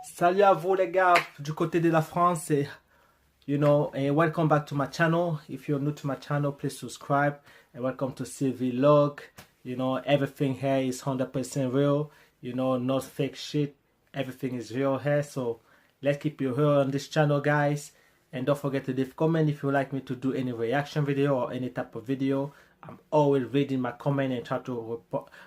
Salut à vous les gars du côté de la France et and welcome back to my channel. If you're new to my channel, please subscribe and welcome to CV Log. Everything here is 100% real, not fake shit. Everything is real here, so let's keep you here on this channel, guys. And don't forget to leave comment if you like me to do any reaction video or any type of video. I'm always reading my comment and try to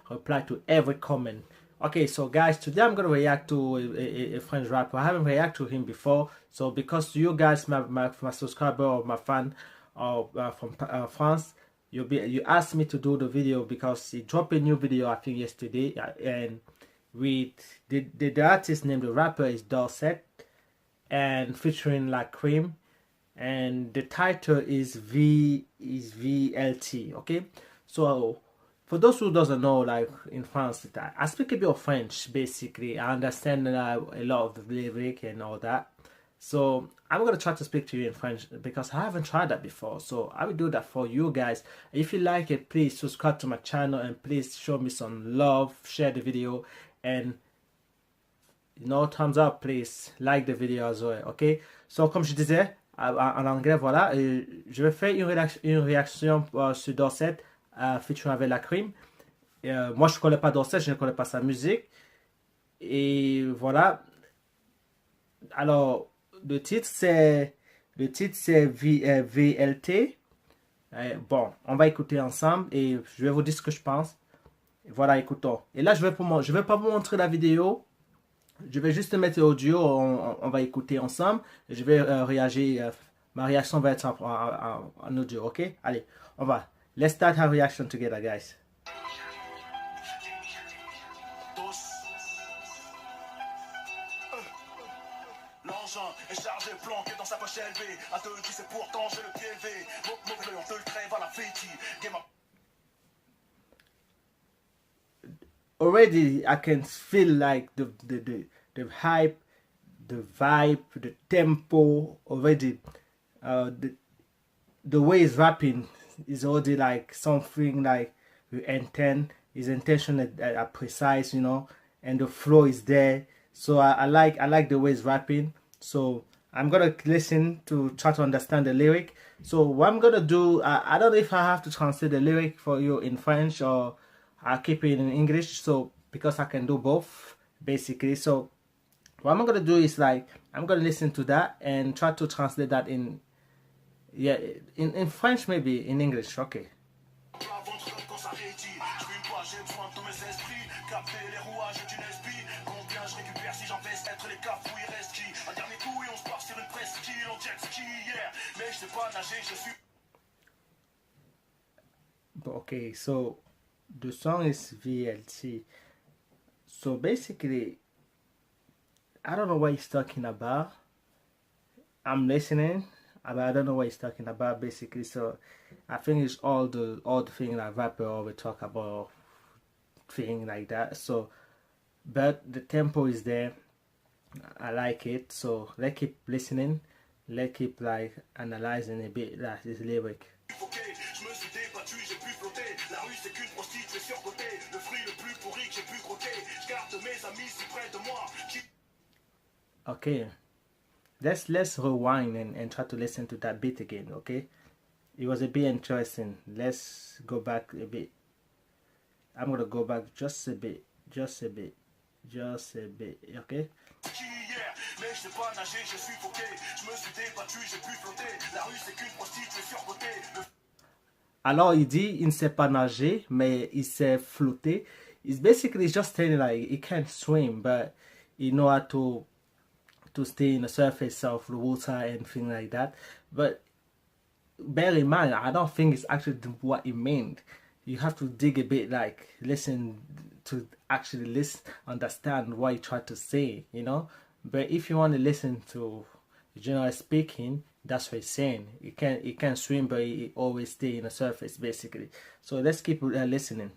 reply to every comment. Okay, so guys, today I'm gonna react to a French rapper. I haven't reacted to him before, so because you guys, my subscriber or my fan, from France, you asked me to do the video because he dropped a new video I think yesterday, and with the artist named the rapper is Dorset, and featuring like Cream, and the title is VLT. Okay, so for those who doesn't know, like in France, I speak a bit of French. Basically, I understand a lot of the lyric and all that. So I'm gonna try to speak to you in French because I haven't tried that before. So I will do that for you guys. If you like it, please subscribe to my channel and please show me some love, share the video, and thumbs up, please like the video as well. Ok, so comme je disais en anglais, voilà, je vais faire une réaction sur Dorset featuring avec la Cream. Moi je connais pas Dorset, je ne connais pas sa musique, et voilà. Alors le titre c'est VLT. Bon, on va écouter ensemble et je vais vous dire ce que je pense. Voilà, écoutons. Et là je vais pas vous montrer la vidéo. Je vais juste mettre l'audio, on va écouter ensemble. Je vais réagir, ma réaction va être en audio, ok? Allez, on va. Let's start our reaction together, guys. L'engin est chargé, planqué dans sa poche élevée. À te dire c'est pourtant j'ai le pied levé. Mauvais, on te le crève à la fétie. Already I can feel like the hype, the vibe, the tempo already. The way he's rapping is already like something like intent. His intention are precise, and the flow is there. So I like the way he's rapping. So I'm gonna listen to try to understand the lyric. So what I'm gonna do, I don't know if I have to translate the lyric for you in French or I'll keep it in English, so because I can do both basically. So what I'm gonna do is like I'm gonna listen to that and try to translate that in French, maybe in English. Okay. Okay, so the song is VLT. So basically, I don't know what he's talking about. I'm listening, but I don't know what he's talking about basically. So I think it's all the thing that rapper always talk about, thing like that. So, but the tempo is there. I like it. So let's keep listening. Let's keep like analyzing a bit that his lyric. Okay, let's rewind and try to listen to that beat again. Okay, it was a bit interesting. Let's go back a bit. I'm gonna go back just a bit. Okay. Alors il dit il ne sait pas nager mais il sait flotter. It's basically just saying like he can't swim but he know how to stay in the surface of the water and things like that. But bear in mind, I don't think it's actually what he meant. You have to dig a bit, like listen to actually understand what he tried to say, But if you want to listen to generally speaking, that's what he's saying. He can swim, but he always stay in the surface, basically. So let's keep listening.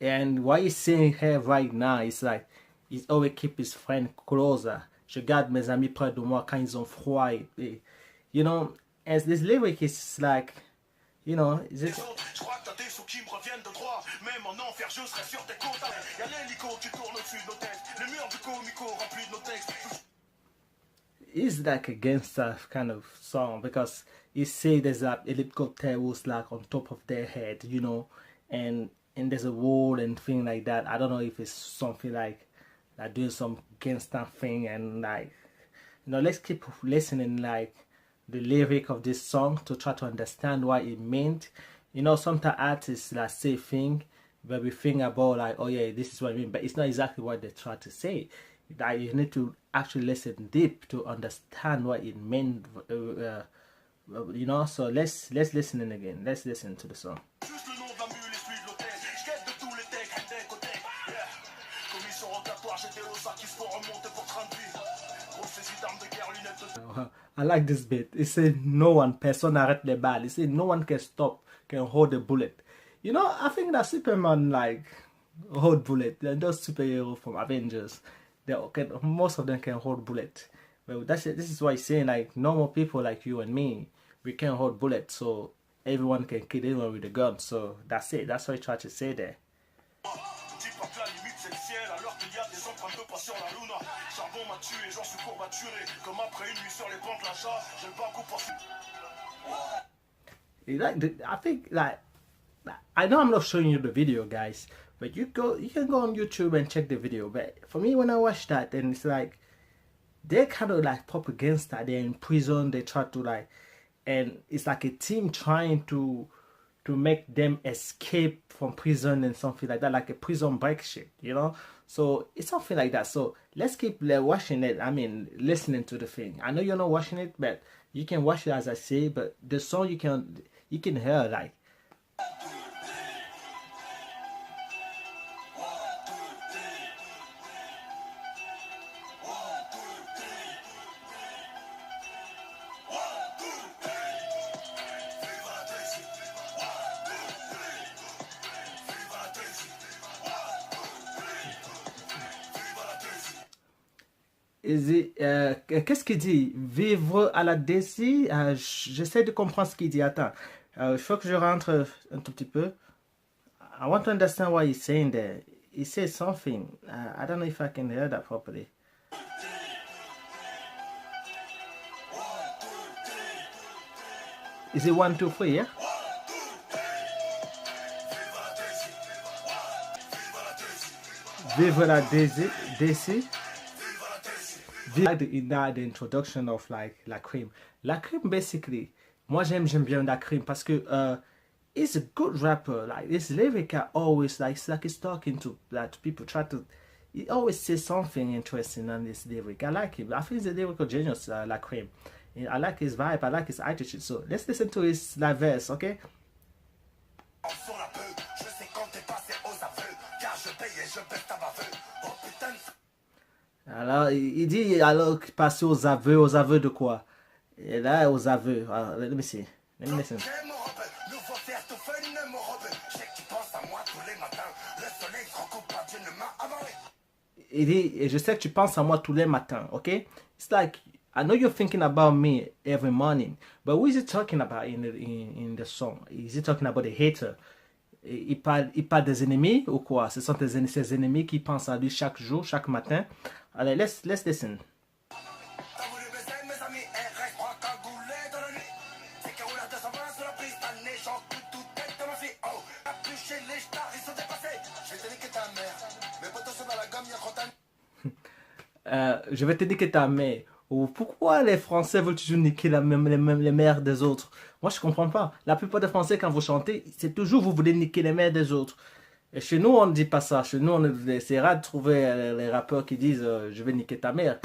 And what he's saying here right now is like he's always keep his friend closer. Je garde mes amis près de moi quand ils ont froid. As this lyric is like, You know, is it? Les autres, je crois que t'as des sous qui me reviennent de droit. Même en enfer, je serai sur tes côtes. Y'a l'hélico qui tourne au-dessus de nos têtes. Les murs du comico remplis de nos textes. It's like a gangster kind of song because you say there's a helicopter was like on top of their head, you know, and there's a wall and thing like that. I don't know if it's something like doing some gangster thing and like, you know, let's keep listening like the lyric of this song to try to understand what it meant. You know, sometimes artists like say thing, but we think about like, oh yeah, this is what I mean, but it's not exactly what they try to say. That you need to actually listen deep to understand what it meant. You know, so let's listen in again. Let's listen to the song. Juste le nom de la mule et celui de l'hôtel. Je quête de tous les techs, Hendek au tech. Yeah. Commission rogatoire, j'ai des losa qui se font remonter pour train de vie. Gros saisie d'armes de guerre, lunettes de... I like this bit. It said no one, personne arrête les balles. It said no one can stop, can hold a bullet. You know, I think that Superman like hold bullet. And those superheroes from Avengers, they can, most of them can hold bullet. But that's it. This is why he's saying like normal people like you and me, we can hold bullets. So everyone can kill anyone with a gun. So that's it. That's what he tried to say there. Dis pas que la limite c'est le ciel alors qu'il y a des empreintes de pas sur la luna. Charbon m'a tué, j'en suis courbaturé. Comme après une nuit sur les bancs de l'achat, j'ai le banc pour... I think like I know I'm not showing you the video, guys, but you can go on YouTube and check the video. But for me, when I watch that, then it's like they're kind of like propaganda. They're in prison. They try to like, and it's like a team trying to make them escape from prison and something like that, like a prison break shit, you know. So it's something like that. So let's keep watching it. I mean, listening to the thing. I know you're not watching it, but you can watch it as I say. But the song you can hear like. Qu'est-ce qu'il dit? Vivre à la Daisy? J'essaie de comprendre ce qu'il dit. Attends. Il faut que je rentre un tout petit peu. I want to understand what he's saying there. He says something. I don't know if I can hear that properly. Is it 1, 2, 3, yeah? Vivre la Daisy. Like the introduction of like La Crime. La Crime basically, moi j'aime bien La Crime parce que he's a good rapper. Like his lyrics are always like it's like he's talking to like people try to. He always says something interesting on this lyric. I like him. I think he's a lyrical genius. La Crime. I like his vibe. I like his attitude. So let's listen to his like verse, okay? Alors, il dit, alors, passer aux aveux de quoi? Et là, aux aveux. Alors, let me see. Let me listen. Il dit, et je sais que tu penses à moi tous les matins, okay? It's like, I know you're thinking about me every morning, but who is he talking about in the song? Is he talking about a hater? Il parle des ennemis ou quoi? Ce sont ses ennemis qui pensent à lui chaque jour, chaque matin. Allez, let's listen. Je vais te dire que ta mère. Ou pourquoi les Français veulent toujours niquer les mères des autres? Moi, je comprends pas. La plupart des Français, quand vous chantez, c'est toujours vous voulez niquer les mères des autres. Et chez nous, on ne dit pas ça. Chez nous, c'est rare de trouver les rappeurs qui disent je vais niquer ta mère.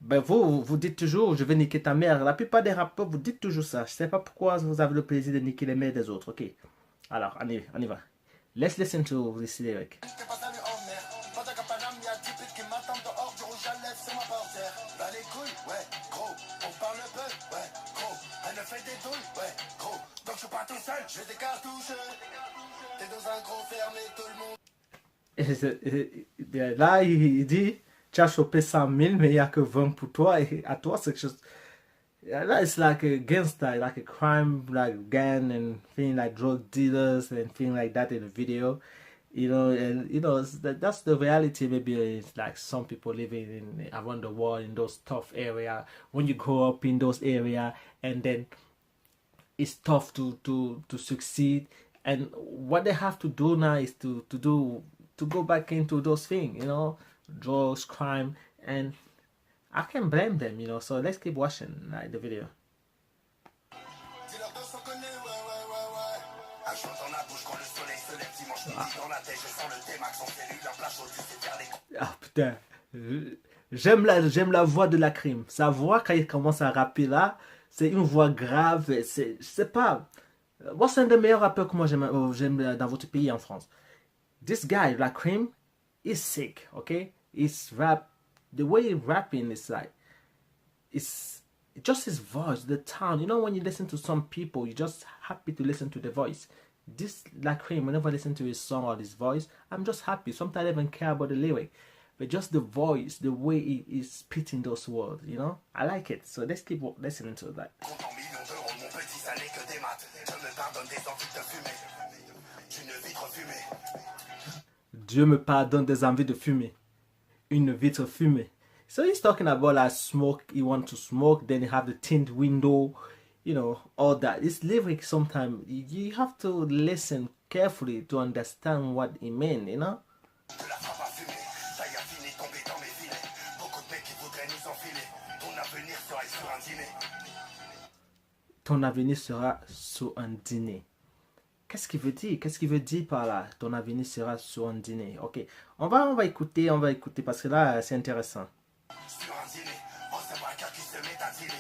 Ben vous dites toujours je vais niquer ta mère. La plupart des rappeurs, vous dites toujours ça. Je sais pas pourquoi vous avez le plaisir de niquer les mères des autres. Ok. Alors, on y va. Let's listen to this lyric. J'ai des cartouches, t'es dans un gros ferme et tout le monde. Là, il dit, tu as chopé 100 000, mais il n'y a que 20 pour toi. Et à toi, c'est quelque chose. Yeah, that's like against that, like a crime, like gang and thing like drug dealers and thing like that in the video, and that's the reality. Maybe it's like some people living in around the world in those tough area. When you grow up in those area, and then it's tough to succeed, and what they have to do now is to go back into those things, drugs, crime, and I can't blame them, so let's keep watching like the video. Dis-leur de s'en connaître, ouais, ouais, ouais, ouais. Un chaud dans la bouche quand le soleil se lève. Dimanche midi dans la tête, je sens le T-Max en cellule. Un plat chaud, tu sais faire les. Ah putain, j'aime la voix de la crime. Sa voix quand il commence à rapper là, c'est une voix grave. Je sais pas. Moi, c'est un des meilleurs rappeurs que moi j'aime dans votre pays en France. This guy, la crime, is sick, okay? His rap, the way he rapping is like, it's just his voice, the tone. When you listen to some people, you're just happy to listen to the voice. This like him, whenever I listen to his song or his voice, I'm just happy. Sometimes I don't even care about the lyric, but just the voice, the way he is spitting those words, I like it. So let's keep listening to that. Compte en millions d'euros, mon petit, ça n'est que des maths. Je me pardonne des envies de fumer. D'une vitre fumée. Dieu me pardonne des envies de fumer. Une vitre fumée. So he's talking about like smoke. You want to smoke, then you have the tint window, all that. This lyric sometimes you have to listen carefully to understand what he meant, De la frappe à fumer, taille à fine est tombée dans mes filets. Beaucoup de mecs qui voudraient nous enfiler. Ton avenir sera sur un dîner. Ton avenir sera sur un dîner. Qu'est-ce qu'il veut dire? Qu'est-ce qu'il veut dire par là? Ton avenir sera sur un dîner. Ok, on va écouter parce que là c'est intéressant. Sur un dîner, oh c'est vrai qu'un qui se met à dîner.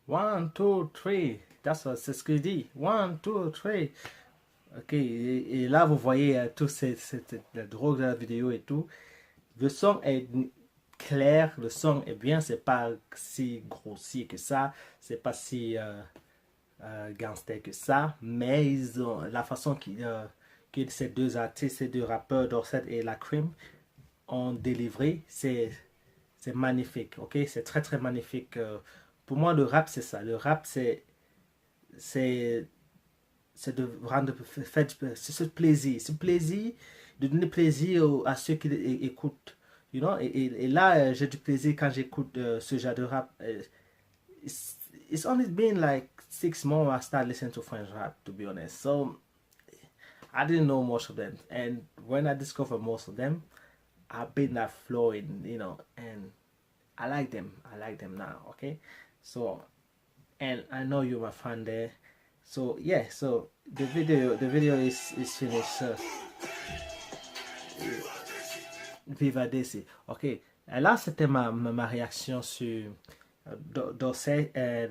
One, two, three. C'est ce qu'il dit. One, two, three. Ok, et là vous voyez tout la drogue de la vidéo et tout. Le son est clair, le son est bien, c'est pas si grossier que ça, c'est pas si gangster que ça, mais ils ont la façon que ces deux artistes, ces deux rappeurs, Dorset et La Crime, ont délivré, c'est magnifique, ok, c'est très très magnifique. Pour moi, le rap c'est ça, le rap c'est de rendre c'est ce plaisir, de donner plaisir à ceux qui écoutent, et là j'ai du plaisir quand j'écoute ce genre de rap. It's only been like 6 months I started listening to French rap, to be honest, so I didn't know most of them, and when I discovered most of them, I've been that flowing, and I like them now, okay. So, and I know you're my fan there. So yeah, so the video is finished. Viva Daisy. Ok, et là c'était ma réaction sur Dorset et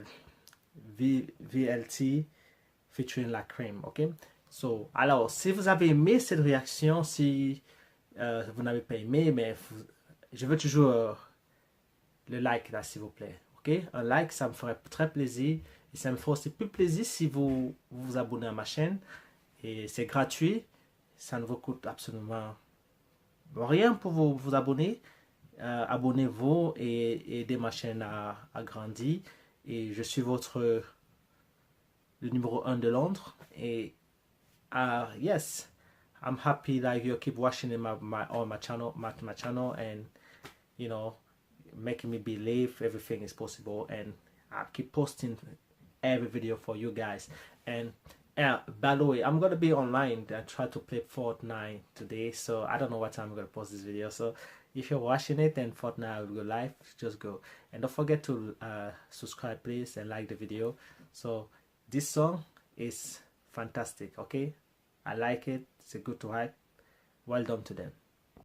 VLT featuring La Crime. Ok, so alors si vous avez aimé cette réaction, si vous n'avez pas aimé, mais je veux toujours le like là s'il vous plaît. Ok, un like ça me ferait très plaisir. Et ça me fait aussi plus plaisir si vous vous abonnez à ma chaîne. Et c'est gratuit. Ça ne vous coûte absolument rien pour vous abonner. Abonnez-vous et aidez ma chaîne à grandir. Et je suis le numéro 1 de Londres. Et yes, I'm happy that you keep watching my channel and making me believe everything is possible, and I keep posting every video for you guys. And by the way, I'm gonna be online and try to play Fortnite today, so I don't know what time I'm gonna post this video. So if you're watching it and Fortnite will go live, just go, and don't forget to subscribe please and like the video. So this song is fantastic, okay, I like it, it's a good to hype. Well done to them.